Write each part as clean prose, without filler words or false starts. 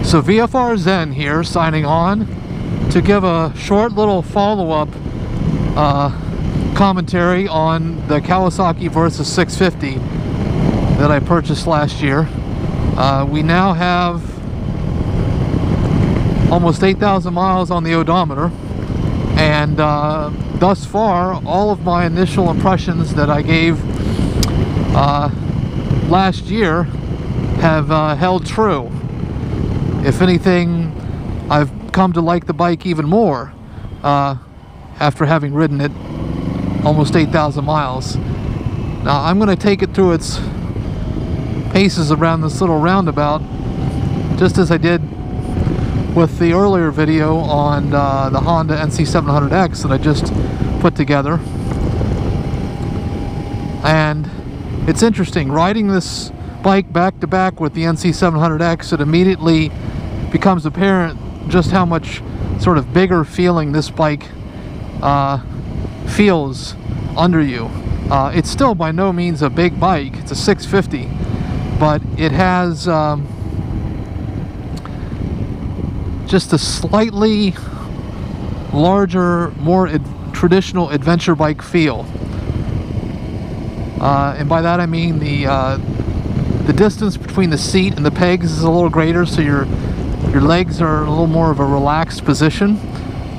So VFR Zen here, signing on to give a short little follow-up commentary on the Kawasaki Versys 650 that I purchased last year. We now have almost 8,000 miles on the odometer, and thus far all of my initial impressions that I gave last year have held true. If anything, I've come to like the bike even more after having ridden it almost 8,000 miles. Now I'm going to take it through its paces around this little roundabout, just as I did with the earlier video on the Honda NC700X that I just put together. And it's interesting, riding this bike back to back with the NC700X, it immediately becomes apparent just how much sort of bigger feeling this bike feels under you. It's still by no means a big bike, it's a 650, but it has just a slightly larger, more traditional adventure bike feel. And by that I mean the distance between the seat and the pegs is a little greater, so your legs are a little more of a relaxed position,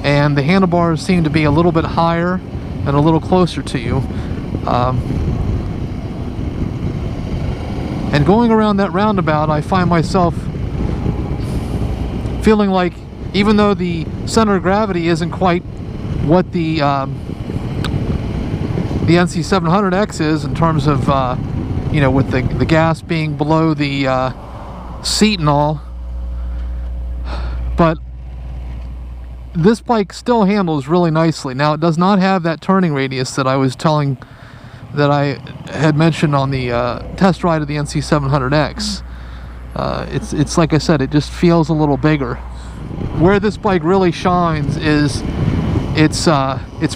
and the handlebars seem to be a little bit higher and a little closer to you. And going around that roundabout, I find myself feeling like, even though the center of gravity isn't quite what the NC700X is in terms of you know, with the gas being below the seat and all, but this bike still handles really nicely. Now, it does not have that turning radius that I was telling, that I had mentioned on the test ride of the NC700X. It's like I said, it just feels a little bigger. Where this bike really shines is its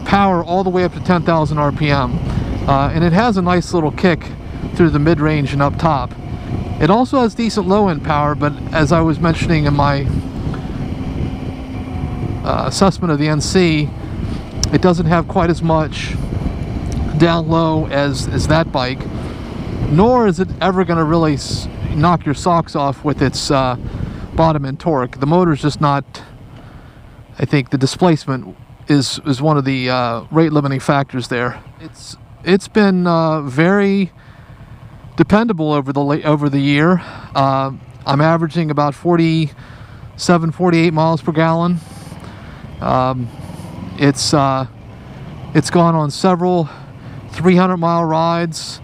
power all the way up to 10,000 RPM, and it has a nice little kick through the mid-range and up top. It also has decent low-end power, but as I was mentioning in my assessment of the NC, it doesn't have quite as much down low as that bike, nor is it ever going to really knock your socks off with its bottom end torque. The motor's just not, I think the displacement is one of the rate limiting factors there. It's been very dependable over the year. I'm averaging about 47-48 miles per gallon. It's gone on several 300-mile rides,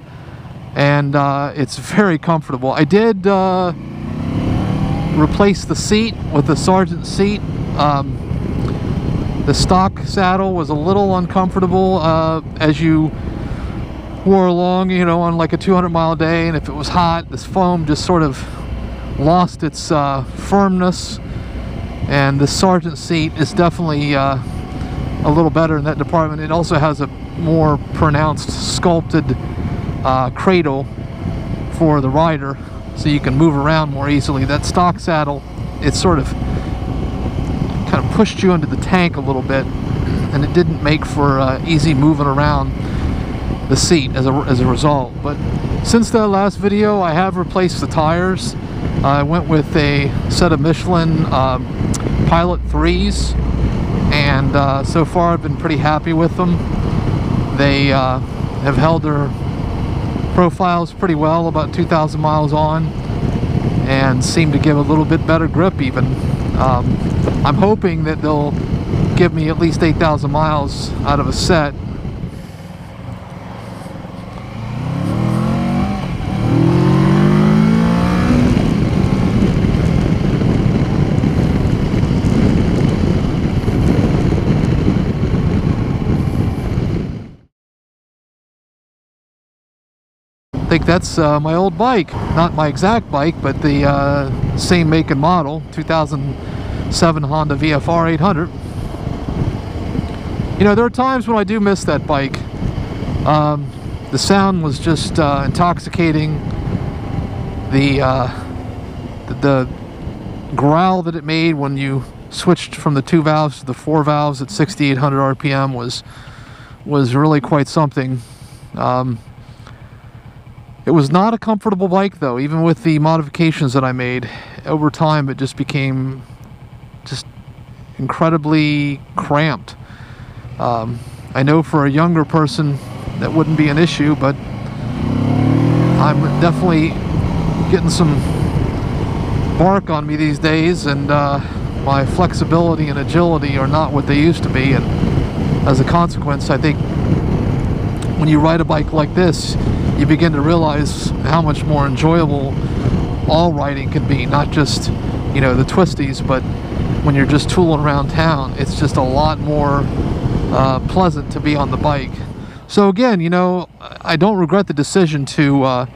and it's very comfortable. I did replace the seat with the Sergeant seat. The stock saddle was a little uncomfortable as you wore along, you know, on like a 200-mile day, and if it was hot, this foam just sort of lost its firmness, and the Sergeant seat is definitely a little better in that department. It also has a more pronounced sculpted cradle for the rider, so you can move around more easily. That stock saddle, it sort of kind of pushed you into the tank a little bit, and it didn't make for easy moving around the seat as a result. But since that last video, I have replaced the tires. I went with a set of Michelin Pilot 3s, and so far I've been pretty happy with them. They have held their profiles pretty well, about 2,000 miles on, and seem to give a little bit better grip even. I'm hoping that they'll give me at least 8,000 miles out of a set. I think that's my old bike. Not my exact bike, but the same make and model, 2007 Honda VFR 800. You know, there are times when I do miss that bike. The sound was just growl that it made when you switched from the 2 valves to the 4 valves at 6,800 RPM was really quite something. It was not a comfortable bike though, even with the modifications that I made. Over time it just became just incredibly cramped. I know for a younger person that wouldn't be an issue, but I'm definitely getting some bark on me these days, and my flexibility and agility are not what they used to be, and as a consequence, I think when you ride a bike like this, you begin to realize how much more enjoyable all riding can be, not just, you know, the twisties, but when you're just tooling around town, it's just a lot more pleasant to be on the bike. So again, you know, I don't regret the decision to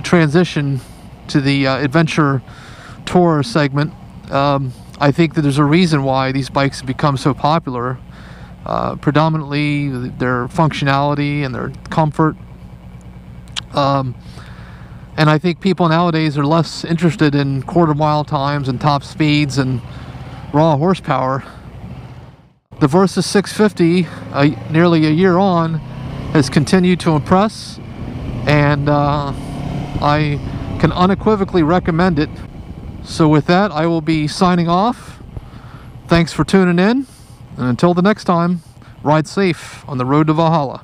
transition to the adventure tour segment. I think that there's a reason why these bikes have become so popular. Predominantly their functionality and their comfort. And I think people nowadays are less interested in quarter-mile times and top speeds and raw horsepower. The Versys 650, nearly a year on, has continued to impress, and I can unequivocally recommend it. So with that, I will be signing off. Thanks for tuning in, and until the next time, ride safe on the road to Valhalla.